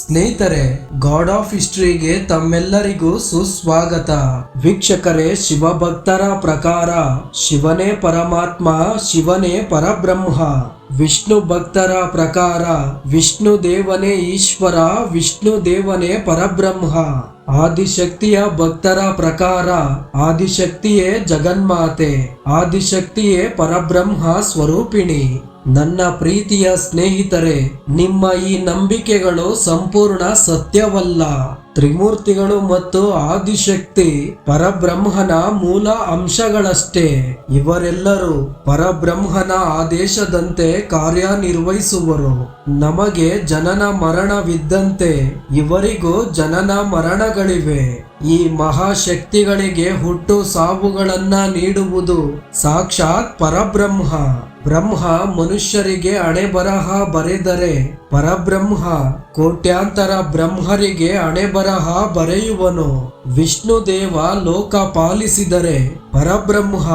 ಸ್ನೇಹಿತರೆ, god of ಹಿಸ್ಟರಿಗೆ ತಮ್ಮೆಲ್ಲರಿಗೂ ಸುಸ್ವಾಗತ. ವೀಕ್ಷಕರೇ, ಶಿವಭಕ್ತರ ಪ್ರಕಾರ ಶಿವನೇ ಪರಮಾತ್ಮ, ಶಿವನೇ ಪರಬ್ರಹ್ಮ. ವಿಷ್ಣು ಭಕ್ತರ ಪ್ರಕಾರ ವಿಷ್ಣು ದೇವನೇ ಈಶ್ವರ, ವಿಷ್ಣು ದೇವನೇ ಪರಬ್ರಹ್ಮ. ಆದಿಶಕ್ತಿಯ ಭಕ್ತರ ಪ್ರಕಾರ ಆದಿಶಕ್ತಿಯೇ ಜಗನ್ಮಾತೆ, ಆದಿಶಕ್ತಿಯೇ ಪರಬ್ರಹ್ಮ ಸ್ವರೂಪಿಣಿ. ನನ್ನ ಪ್ರೀತಿಯ ಸ್ನೇಹಿತರೆ, ನಿಮ್ಮ ಈ ನಂಬಿಕೆಗಳು ಸಂಪೂರ್ಣ ಸತ್ಯವಲ್ಲ. ತ್ರಿಮೂರ್ತಿಗಳು ಮತ್ತು ಆದಿಶಕ್ತಿ ಪರಬ್ರಹ್ಮನ ಮೂಲ ಅಂಶಗಳಷ್ಟೇ. ಇವರೆಲ್ಲರೂ ಪರಬ್ರಹ್ಮನ ಆದೇಶದಂತೆ ಕಾರ್ಯನಿರ್ವಹಿಸುವರು. ನಮಗೆ ಜನನ ಮರಣವಿದ್ದಂತೆ ಇವರಿಗೂ ಜನನ ಮರಣಗಳಿವೆ. ಈ ಮಹಾಶಕ್ತಿಗಳಿಗೆ ಹುಟ್ಟು ಸಾವುಗಳನ್ನ ನೀಡುವುದು ಸಾಕ್ಷಾತ್ ಪರಬ್ರಹ್ಮ. ಬ್ರಹ್ಮ ಮನುಷ್ಯರಿಗೆ ಹಣೆಬರಹ ಬರೆದರೆ ಪರಬ್ರಹ್ಮ ಕೋಟ್ಯಾಂತರ ಬ್ರಹ್ಮರಿಗೆ ಹಣೆಬರಹ ಬರೆಯುವನು. ವಿಷ್ಣು ದೇವ ಲೋಕ ಪಾಲಿಸಿದರೆ ಪರಬ್ರಹ್ಮ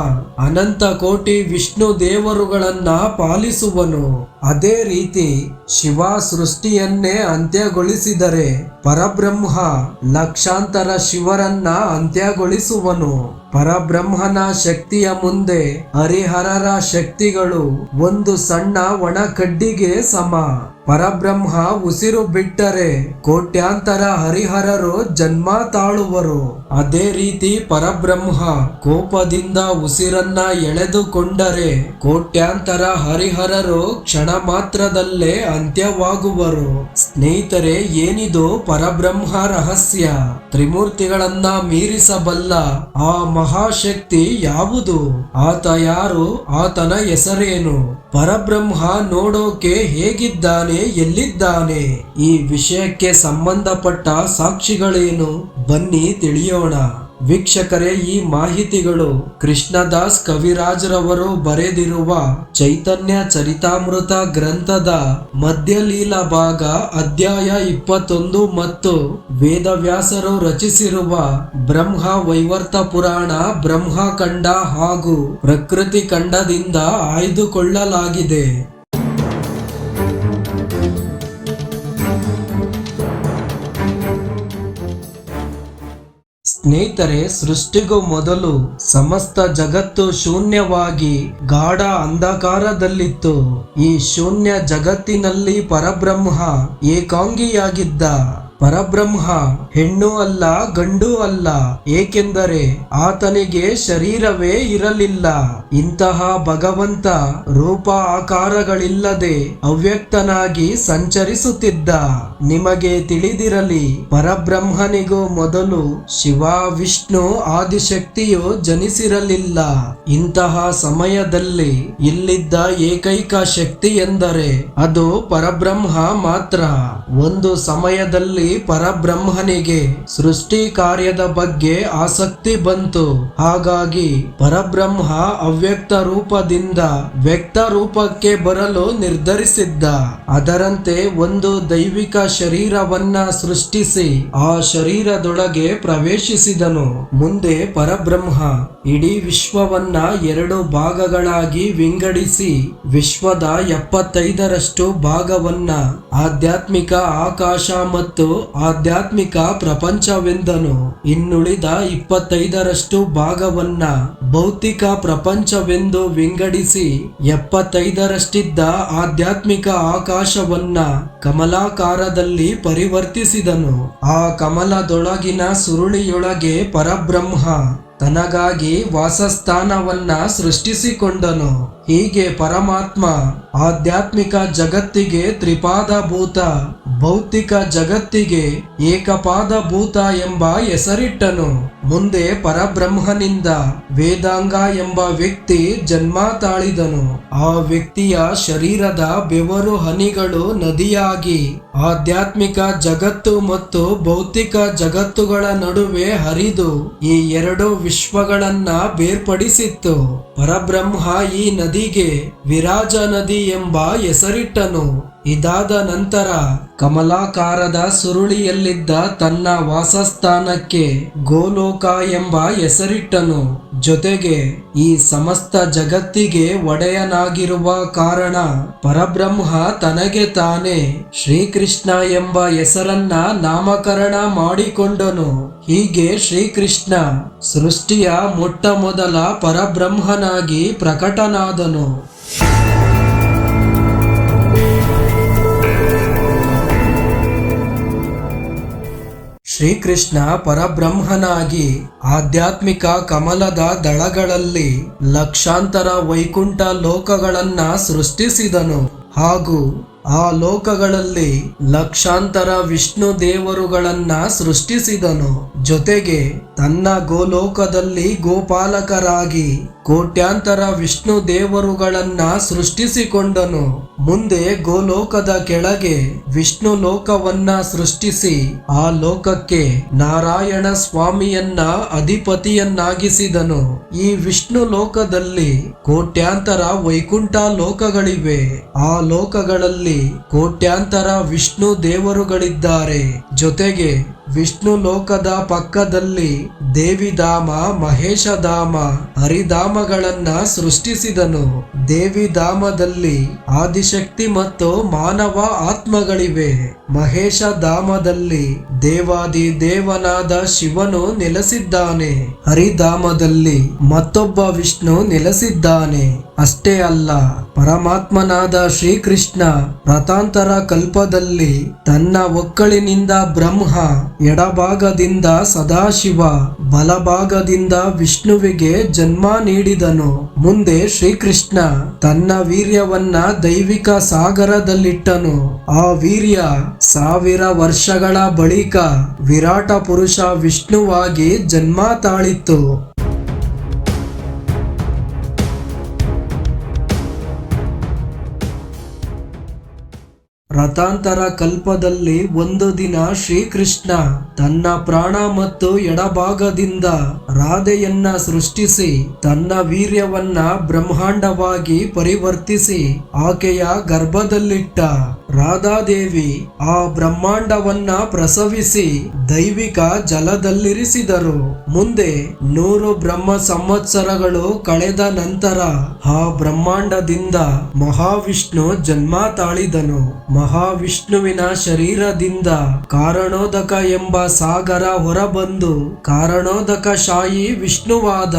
ಅನಂತ ಕೋಟಿ ವಿಷ್ಣು ದೇವರುಗಳನ್ನ ಪಾಲಿಸುವನು. ಅದೇ ರೀತಿ ಶಿವ ಸೃಷ್ಟಿಯನ್ನೇ ಅಂತ್ಯಗೊಳಿಸಿದರೆ ಪರಬ್ರಹ್ಮ ಲಕ್ಷಾಂತರ ಶಿವರನ್ನ ಅಂತ್ಯಗೊಳಿಸುವನು. ಪರಬ್ರಹ್ಮನ ಶಕ್ತಿಯ ಮುಂದೆ ಹರಿಹರರ ಶಕ್ತಿಗಳು ಒಂದು ಸಣ್ಣ ಒಣ ಕಡ್ಡಿಗೆ ಸಮ. ಪರಬ್ರಹ್ಮ ಉಸಿರು ಬಿಟ್ಟರೆ ಕೋಟ್ಯಾಂತರ ಹರಿಹರರು ಜನ್ಮ ತಾಳುವರು. ಅದೇ ರೀತಿ ಪರಬ್ರಹ್ಮ ಕೋಪದಿಂದ ಉಸಿರನ್ನ ಎಳೆದುಕೊಂಡರೆ ಕೋಟ್ಯಾಂತರ ಹರಿಹರರು ಕ್ಷಣ ಮಾತ್ರದಲ್ಲೇ ಅಂತ್ಯವಾಗುವರು. ಸ್ನೇಹಿತರೆ, ಏನಿದು ಪರಬ್ರಹ್ಮ ರಹಸ್ಯ? ತ್ರಿಮೂರ್ತಿಗಳನ್ನ ಮೀರಿಸಬಲ್ಲ ಆ ಮಹಾಶಕ್ತಿ ಯಾವುದು? ಆತ ಯಾರು? ಆತನ ಹೆಸರೇನು? ಪರಬ್ರಹ್ಮ ನೋಡೋಕೆ ಹೇಗಿದ್ದಾನೆ, ಎಲ್ಲಿದ್ದಾನೆ? ಈ ವಿಷಯಕ್ಕೆ ಸಂಬಂಧಪಟ್ಟ ಸಾಕ್ಷಿಗಳೇನು? ಬನ್ನಿ ತಿಳಿಯೋಣ. ವೀಕ್ಷಕರೇ, ಈ ಮಾಹಿತಿಗಳು ಕೃಷ್ಣದಾಸ್ ಕವಿರಾಜರವರು ಬರೆದಿರುವ ಚೈತನ್ಯ ಚರಿತಾಮೃತ ಗ್ರಂಥದ ಮಧ್ಯಲೀಲ ಭಾಗ ಅಧ್ಯಾಯ 21 ಮತ್ತು ವೇದವ್ಯಾಸರು ರಚಿಸಿರುವ ಬ್ರಹ್ಮ ವೈವರ್ತ ಪುರಾಣ ಬ್ರಹ್ಮಖಂಡ ಹಾಗೂ ಪ್ರಕೃತಿ ಖಂಡದಿಂದ ಆಯ್ದುಕೊಳ್ಳಲಾಗಿದೆ. ಸ್ನೇಹಿತರೆ, ಸೃಷ್ಟಿಗೂ ಮೊದಲು ಸಮಸ್ತ ಜಗತ್ತು ಶೂನ್ಯವಾಗಿ ಗಾಢ ಅಂಧಕಾರದಲ್ಲಿತ್ತು. ಈ ಶೂನ್ಯ ಜಗತ್ತಿನಲ್ಲಿ ಪರಬ್ರಹ್ಮ ಏಕಾಂಗಿಯಾಗಿದ್ದ. ಪರಬ್ರಹ್ಮ ಹೆಣ್ಣು ಅಲ್ಲ, ಗಂಡು ಅಲ್ಲ, ಏಕೆಂದರೆ ಆತನಿಗೆ ಶರೀರವೇ ಇರಲಿಲ್ಲ. ಇಂತಹ ಭಗವಂತ ರೂಪ ಆಕಾರಗಳಿಲ್ಲದೆ ಅವ್ಯಕ್ತನಾಗಿ ಸಂಚರಿಸುತ್ತಿದ್ದ. ನಿಮಗೆ ತಿಳಿದಿರಲಿ, ಪರಬ್ರಹ್ಮನಿಗೂ ಮೊದಲು ಶಿವ, ವಿಷ್ಣು, ಆದಿಶಕ್ತಿಯು ಜನಿಸಿರಲಿಲ್ಲ. ಇಂತಹ ಸಮಯದಲ್ಲಿ ಇಲ್ಲಿದ್ದ ಏಕೈಕ ಶಕ್ತಿ ಎಂದರೆ ಅದು ಪರಬ್ರಹ್ಮ ಮಾತ್ರ. ಒಂದು ಸಮಯದಲ್ಲಿ ಪರಬ್ರಹ್ಮನಿಗೆ ಸೃಷ್ಟಿ ಕಾರ್ಯದ ಬಗ್ಗೆ ಆಸಕ್ತಿ ಬಂತು. ಹಾಗಾಗಿ ಪರಬ್ರಹ್ಮ ಅವ್ಯಕ್ತ ರೂಪದಿಂದ ವ್ಯಕ್ತ ರೂಪಕ್ಕೆ ಬರಲು ನಿರ್ಧರಿಸಿದ್ದ. ಅದರಂತೆ ಒಂದು ದೈವಿಕ ಶರೀರವನ್ನ ಸೃಷ್ಟಿಸಿ ಆ ಶರೀರದೊಳಗೆ ಪ್ರವೇಶಿಸಿದನು. ಮುಂದೆ ಪರಬ್ರಹ್ಮ ಇಡೀ ವಿಶ್ವವನ್ನ 2 ಭಾಗಗಳಾಗಿ ವಿಂಗಡಿಸಿ ವಿಶ್ವದ 75ರಷ್ಟು ಭಾಗವನ್ನ ಆಧ್ಯಾತ್ಮಿಕ ಆಕಾಶ ಮತ್ತು ಆಧ್ಯಾತ್ಮಿಕ ಪ್ರಪಂಚವೆಂದನು. ಇನ್ನುಳಿದ 25ರಷ್ಟು ಭಾಗವನ್ನ ಭೌತಿಕ ಪ್ರಪಂಚವೆಂದು ವಿಂಗಡಿಸಿ 75ರಷ್ಟಿದ್ದ ಆಧ್ಯಾತ್ಮಿಕ ಆಕಾಶವನ್ನ ಕಮಲಾಕಾರದಲ್ಲಿ ಪರಿವರ್ತಿಸಿದನು. ಆ ಕಮಲದೊಳಗಿನ ಸುರುಳಿಯೊಳಗೆ ಪರಬ್ರಹ್ಮ ತನಗಾಗಿ ವಾಸಸ್ಥಾನವನ್ನ ಸೃಷ್ಟಿಸಿಕೊಂಡನು. ಹೀಗೆ ಪರಮಾತ್ಮ ಆಧ್ಯಾತ್ಮಿಕ ಜಗತ್ತಿಗೆ ತ್ರಿಪಾದಭೂತ, ಭೌತಿಕ ಜಗತ್ತಿಗೆ ಏಕಪಾದಭೂತ ಎಂಬ ಹೆಸರಿಟ್ಟನು. ಮುಂದೆ ಪರಬ್ರಹ್ಮನಿಂದ ವೇದಾಂಗ ಎಂಬ ವ್ಯಕ್ತಿ ಜನ್ಮ ತಾಳಿದನು. ಆ ವ್ಯಕ್ತಿಯ ಶರೀರದ ಬೆವರು ಹನಿಗಳು ನದಿಯಾಗಿ ಆಧ್ಯಾತ್ಮಿಕ ಜಗತ್ತು ಮತ್ತು ಭೌತಿಕ ಜಗತ್ತುಗಳ ನಡುವೆ ಹರಿದು ಈ 2 ವಿಶ್ವಗಳನ್ನ ಬೇರ್ಪಡಿಸಿತ್ತು. ಪರಬ್ರಹ್ಮ ಈ ನದಿಗೆ ವಿರಾಜ ನದಿ ಎಂಬ ಹೆಸರಿಟ್ಟನು. ಇದಾದ ನಂತರ ಕಮಲಾಕಾರದ ಸುರುಳಿಯಲ್ಲಿದ್ದ ತನ್ನ ವಾಸಸ್ಥಾನಕ್ಕೆ ಗೋಲೋಕ ಎಂಬ ಹೆಸರಿಟ್ಟನು. ಜೊತೆಗೆ ಈ ಸಮಸ್ತ ಜಗತ್ತಿಗೆ ಒಡೆಯನಾಗಿರುವ ಕಾರಣ ಪರಬ್ರಹ್ಮ ತನಗೆ ತಾನೇ ಶ್ರೀಕೃಷ್ಣ ಎಂಬ ಹೆಸರನ್ನ ನಾಮಕರಣ ಮಾಡಿಕೊಂಡನು. ಹೀಗೆ ಶ್ರೀಕೃಷ್ಣ ಸೃಷ್ಟಿಯ ಮೊಟ್ಟ ಮೊದಲ ಪರಬ್ರಹ್ಮನಾಗಿ ಪ್ರಕಟನಾದನು. ಶ್ರೀಕೃಷ್ಣ ಪರಬ್ರಹ್ಮನಾಗಿ ಆಧ್ಯಾತ್ಮಿಕ ಕಮಲದ ದಳಗಳಲ್ಲಿ ಲಕ್ಷಾಂತರ ವೈಕುಂಠ ಲೋಕಗಳನ್ನ ಸೃಷ್ಟಿಸಿದನು. ಹಾಗೂ ಆ ಲೋಕಗಳಲ್ಲಿ ಲಕ್ಷಾಂತರ ವಿಷ್ಣು ದೇವರುಗಳನ್ನ ಸೃಷ್ಟಿಸಿದನು. ಜೊತೆಗೆ ತನ್ನ ಗೋಲೋಕದಲ್ಲಿ ಗೋಪಾಲಕರಾಗಿ ಕೋಟ್ಯಾಂತರ ವಿಷ್ಣು ದೇವರುಗಳನ್ನ ಸೃಷ್ಟಿಸಿಕೊಂಡನು. ಮುಂದೆ ಗೋಲೋಕದ ಕೆಳಗೆ ವಿಷ್ಣು ಲೋಕವನ್ನ ಸೃಷ್ಟಿಸಿ ಆ ಲೋಕಕ್ಕೆ ನಾರಾಯಣ ಸ್ವಾಮಿಯನ್ನ ಅಧಿಪತಿಯನ್ನಾಗಿಸಿದನು. ಈ ವಿಷ್ಣು ಲೋಕದಲ್ಲಿ ಕೋಟ್ಯಾಂತರ ವೈಕುಂಠ ಲೋಕಗಳಿವೆ. ಆ ಲೋಕಗಳಲ್ಲಿ ಕೋಟ್ಯಾಂತರ ವಿಷ್ಣು ದೇವರುಗಳಿದ್ದಾರೆ. ಜೊತೆಗೆ ವಿಷ್ಣು ಲೋಕದ ಪಕ್ಕದಲ್ಲಿ ದೇವಿಧಾಮ, ಮಹೇಶಧಾಮ, ಹರಿಧಾಮಗಳನ್ನ ಸೃಷ್ಟಿಸಿದನು. ದೇವಿಧಾಮದಲ್ಲಿ ಆದಿಶಕ್ತಿ ಮತ್ತು ಮಾನವ ಆತ್ಮಗಳಿವೆ. ಮಹೇಶಧಾಮದಲ್ಲಿ ದೇವಾದಿ ದೇವನಾದ ಶಿವನು ನೆಲೆಸಿದ್ದಾನೆ. ಹರಿಧಾಮದಲ್ಲಿ ಮತ್ತೊಬ್ಬ ವಿಷ್ಣು ನೆಲೆಸಿದ್ದಾನೆ. ಅಷ್ಟೇ ಅಲ್ಲ, ಪರಮಾತ್ಮನಾದ ಶ್ರೀಕೃಷ್ಣ ರಥಾಂತರ ಕಲ್ಪದಲ್ಲಿ ತನ್ನ ಒಕ್ಕಳಿನಿಂದ ಬ್ರಹ್ಮ, ಎಡಭಾಗದಿಂದ ಸದಾಶಿವ, ಬಲಭಾಗದಿಂದ ವಿಷ್ಣುವಿಗೆ ಜನ್ಮ ನೀಡಿದನು. ಮುಂದೆ ಶ್ರೀಕೃಷ್ಣ ತನ್ನ ವೀರ್ಯವನ್ನ ದೈವಿಕ ಸಾಗರದಲ್ಲಿಟ್ಟನು. ಆ ವೀರ್ಯ 1000 ವರ್ಷಗಳ ಬಳಿಕ ವಿರಾಟ ಪುರುಷ ವಿಷ್ಣುವಾಗಿ ಜನ್ಮ ತಾಳಿತ್ತು. ರಥಾಂತರ ಕಲ್ಪದಲ್ಲಿ ಒಂದು ದಿನ ಶ್ರೀಕೃಷ್ಣ ತನ್ನ ಪ್ರಾಣ ಮತ್ತು ಎಡಭಾಗದಿಂದ ರಾಧೆಯನ್ನ ಸೃಷ್ಟಿಸಿ ತನ್ನ ವೀರ್ಯವನ್ನ ಬ್ರಹ್ಮಾಂಡವಾಗಿ ಪರಿವರ್ತಿಸಿ ಆಕೆಯ ಗರ್ಭದಲ್ಲಿಟ್ಟ. ರಾಧಾದೇವಿ ಆ ಬ್ರಹ್ಮಾಂಡವನ್ನ ಪ್ರಸವಿಸಿ ದೈವಿಕ ಜಲದಲ್ಲಿರಿಸಿದರು. ಮುಂದೆ 100 ಬ್ರಹ್ಮ ಸಂವತ್ಸರಗಳು ಕಳೆದ ನಂತರ ಆ ಬ್ರಹ್ಮಾಂಡದಿಂದ ಮಹಾವಿಷ್ಣು ಜನ್ಮ ತಾಳಿದನು. ಮಹಾವಿಷ್ಣುವಿನ ಶರೀರದಿಂದ ಕಾರಣೋದಕ ಎಂಬ ಸಾಗರ ಹೊರಬಂದು ಕಾರಣೋದಕ ಶಾಯಿ ವಿಷ್ಣುವಾದ.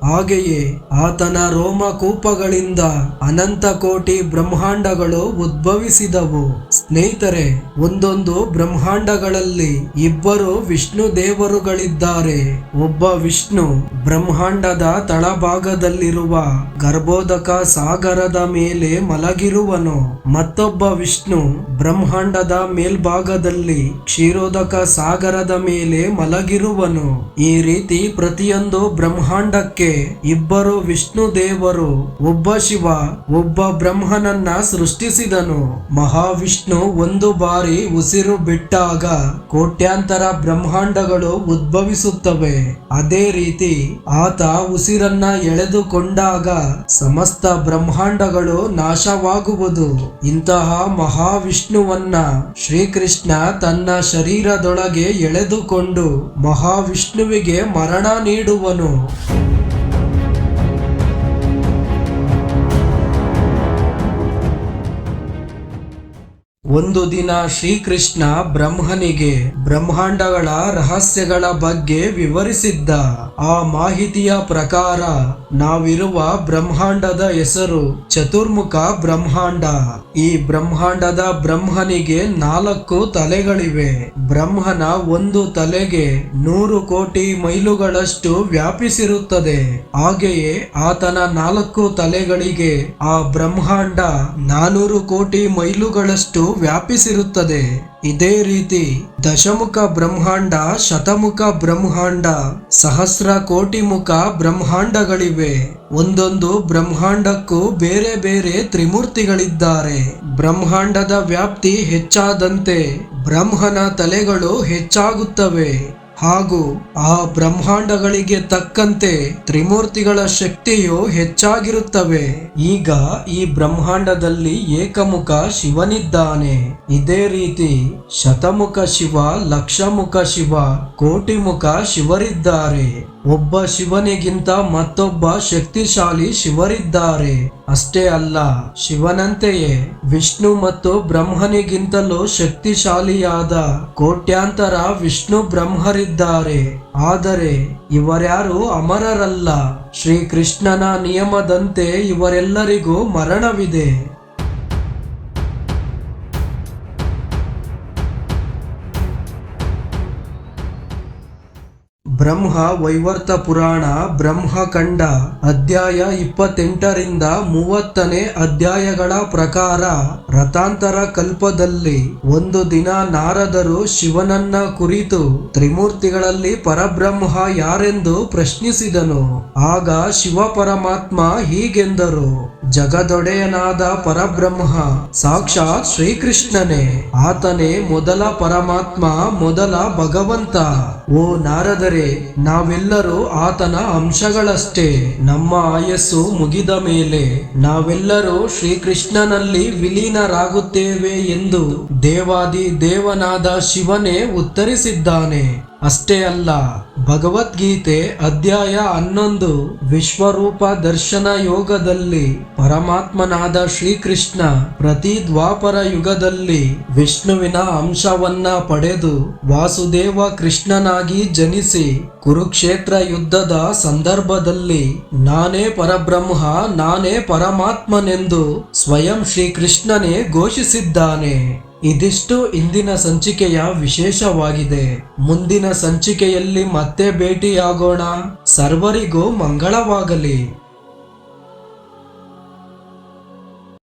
ಹಾಗೆಯೇ ಆತನ ರೋಮಕೂಪಗಳಿಂದ ಅನಂತ ಕೋಟಿ ಬ್ರಹ್ಮಾಂಡಗಳು ಉದ್ಭವಿಸಿದವು. ಸ್ನೇಹಿತರೆ, ಒಂದೊಂದು ಬ್ರಹ್ಮಾಂಡಗಳಲ್ಲಿ 2 ವಿಷ್ಣು ದೇವರುಗಳಿದ್ದಾರೆ. ಒಬ್ಬ ವಿಷ್ಣು ಬ್ರಹ್ಮಾಂಡದ ತಳಭಾಗದಲ್ಲಿರುವ ಗರ್ಭೋದಕ ಸಾಗರದ ಮೇಲೆ ಮಲಗಿರುವನು. ಮತ್ತೊಬ್ಬ ವಿಷ್ಣು ಬ್ರಹ್ಮಾಂಡದ ಮೇಲ್ಭಾಗದಲ್ಲಿ ಕ್ಷೀರೋದಕ ಸಾಗರದ ಮೇಲೆ ಮಲಗಿರುವನು. ಈ ರೀತಿ ಪ್ರತಿಯೊಂದು ಬ್ರಹ್ಮಾಂಡಕ್ಕೆ 2 ವಿಷ್ಣು ದೇವರು, ಒಬ್ಬ ಶಿವ, ಒಬ್ಬ ಬ್ರಹ್ಮನನ್ನ ಸೃಷ್ಟಿಸಿದನು. ಮಹಾವಿಷ್ಣು ಒಂದು ಬಾರಿ ಉಸಿರು ಬಿಟ್ಟಾಗ ಕೋಟ್ಯಾಂತರ ಬ್ರಹ್ಮಾಂಡಗಳು ಉದ್ಭವಿಸುತ್ತವೆ. ಅದೇ ರೀತಿ ಆತ ಉಸಿರನ್ನ ಎಳೆದುಕೊಂಡಾಗ ಸಮಸ್ತ ಬ್ರಹ್ಮಾಂಡಗಳು ನಾಶವಾಗುವುದು. ಇಂತಹ ಮಹಾವಿಷ್ಣುವನ್ನ ಶ್ರೀಕೃಷ್ಣ ತನ್ನ ಶರೀರದೊಳಗೆ ಎಳೆದುಕೊಂಡು ಮಹಾವಿಷ್ಣುವಿಗೆ ಮರಣ ನೀಡುವನು. ಒಂದು ದಿನ ಶ್ರೀಕೃಷ್ಣ ಬ್ರಹ್ಮನಿಗೆ ಬ್ರಹ್ಮಾಂಡಗಳ ರಹಸ್ಯಗಳ ಬಗ್ಗೆ ವಿವರಿಸಿದ್ದ. ಆ ಮಾಹಿತಿಯ ಪ್ರಕಾರ ನಾವಿರುವ ಬ್ರಹ್ಮಾಂಡದ ಹೆಸರು ಚತುರ್ಮುಖ ಬ್ರಹ್ಮಾಂಡ. ಈ ಬ್ರಹ್ಮಾಂಡದ ಬ್ರಹ್ಮನಿಗೆ 4 ತಲೆಗಳಿವೆ. ಬ್ರಹ್ಮನ ಒಂದು ತಲೆಗೆ 100 ಕೋಟಿ ಮೈಲುಗಳಷ್ಟು ವ್ಯಾಪಿಸಿರುತ್ತದೆ. ಹಾಗೆಯೇ ಆತನ 4 ತಲೆಗಳಿಗೆ ಆ ಬ್ರಹ್ಮಾಂಡ 400 ಕೋಟಿ ಮೈಲುಗಳಷ್ಟು ವ್ಯಾಪಿಸಿರುತ್ತದೆ. ಇದೇ ರೀತಿ ದಶಮುಖ ಬ್ರಹ್ಮಾಂಡ, ಶತಮುಖ ಬ್ರಹ್ಮಾಂಡ, ಸಹಸ್ರ ಕೋಟಿ ಮುಖ ಬ್ರಹ್ಮಾಂಡಗಳಿವೆ. ಒಂದೊಂದು ಬ್ರಹ್ಮಾಂಡಕ್ಕೂ ಬೇರೆ ಬೇರೆ ತ್ರಿಮೂರ್ತಿಗಳಿದ್ದಾರೆ. ಬ್ರಹ್ಮಾಂಡದ ವ್ಯಾಪ್ತಿ ಹೆಚ್ಚಾದಂತೆ ಬ್ರಹ್ಮನ ತಲೆಗಳು ಹೆಚ್ಚಾಗುತ್ತವೆ. ಹಾಗೂ ಆ ಬ್ರಹ್ಮಾಂಡಗಳಿಗೆ ತಕ್ಕಂತೆ ತ್ರಿಮೂರ್ತಿಗಳ ಶಕ್ತಿಯು ಹೆಚ್ಚಾಗಿರುತ್ತವೆ. ಈಗ ಈ ಬ್ರಹ್ಮಾಂಡದಲ್ಲಿ ಏಕಮುಖ ಶಿವನಿದ್ದಾನೆ. ಇದೇ ರೀತಿ ಶತಮುಖ ಶಿವ, ಲಕ್ಷಮುಖ ಶಿವ, ಕೋಟಿಮುಖ ಶಿವರಿದ್ದಾರೆ. ಒಬ್ಬ ಶಿವನಿಗಿಂತ ಮತ್ತೊಬ್ಬ ಶಕ್ತಿಶಾಲಿ ಶಿವರಿದ್ದಾರೆ. ಅಷ್ಟೇ ಅಲ್ಲ, ಶಿವನಂತೆಯೇ ವಿಷ್ಣು ಮತ್ತು ಬ್ರಹ್ಮನಿಗಿಂತಲೂ ಶಕ್ತಿಶಾಲಿಯಾದ ಕೋಟ್ಯಾಂತರ ವಿಷ್ಣು ಬ್ರಹ್ಮರಿದ್ದಾರೆ. ಆದರೆ ಇವರ್ಯಾರು ಅಮರರಲ್ಲ. ಶ್ರೀಕೃಷ್ಣನ ನಿಯಮದಂತೆ ಇವರೆಲ್ಲರಿಗೂ ಮರಣವಿದೆ. ಬ್ರಹ್ಮ ವೈವರ್ತ ಪುರಾಣ ಬ್ರಹ್ಮಖಂಡ ಅಧ್ಯಾಯ 28ರಿಂದ 30ನೇ ಅಧ್ಯಾಯಗಳ ಪ್ರಕಾರ ರಥಾಂತರ ಕಲ್ಪದಲ್ಲಿ ಒಂದು ದಿನ ನಾರದರು ಶಿವನನ್ನ ಕುರಿತು ತ್ರಿಮೂರ್ತಿಗಳಲ್ಲಿ ಪರಬ್ರಹ್ಮ ಯಾರೆಂದು ಪ್ರಶ್ನಿಸಿದನು. ಆಗ ಶಿವ ಪರಮಾತ್ಮ ಹೀಗೆಂದರು: ಜಗದೊಡೆಯನಾದ ಪರಬ್ರಹ್ಮ ಸಾಕ್ಷಾತ್ ಶ್ರೀಕೃಷ್ಣನೇ. ಆತನೇ ಮೊದಲ ಪರಮಾತ್ಮ, ಮೊದಲ ಭಗವಂತ. ಓ ನಾರದರೆ, ನಾವೆಲ್ಲರೂ ಆತನ ಅಂಶಗಳಷ್ಟೇ. ನಮ್ಮ ಆಯಸ್ಸು ಮುಗಿದ ಮೇಲೆ ನಾವೆಲ್ಲರೂ ಶ್ರೀಕೃಷ್ಣನಲ್ಲಿ ವಿಲೀನರಾಗುತ್ತೇವೆ ಎಂದು ದೇವಾದಿ ದೇವನಾದ ಶಿವನೇ ಉತ್ತರಿಸಿದ್ದಾನೆ. ಅಷ್ಟೇ ಅಲ್ಲ, ಭಗವದ್ಗೀತೆ ಅಧ್ಯಾಯ 11 ವಿಶ್ವರೂಪ ದರ್ಶನ ಯೋಗದಲ್ಲಿ ಪರಮಾತ್ಮನಾದ ಶ್ರೀಕೃಷ್ಣ ಪ್ರತಿ ದ್ವಾಪರ ಯುಗದಲ್ಲಿ ವಿಷ್ಣುವಿನ ಅಂಶವನ್ನ ಪಡೆದು ವಾಸುದೇವ ಕೃಷ್ಣನಾಗಿ ಜನಿಸಿ ಕುರುಕ್ಷೇತ್ರ ಯುದ್ಧದ ಸಂದರ್ಭದಲ್ಲಿ ನಾನೇ ಪರಬ್ರಹ್ಮ, ನಾನೇ ಪರಮಾತ್ಮನೆಂದು ಸ್ವಯಂ ಶ್ರೀಕೃಷ್ಣನೇ ಘೋಷಿಸಿದ್ದಾನೆ. ಇದಿಷ್ಟು ಇಂದಿನ ಸಂಚಿಕೆಯ ವಿಶೇಷವಾಗಿದೆ. ಮುಂದಿನ ಸಂಚಿಕೆಯಲ್ಲಿ ಮತ್ತೆ ಭೇಟಿಯಾಗೋಣ. ಸರ್ವರಿಗೂ ಮಂಗಳವಾಗಲಿ.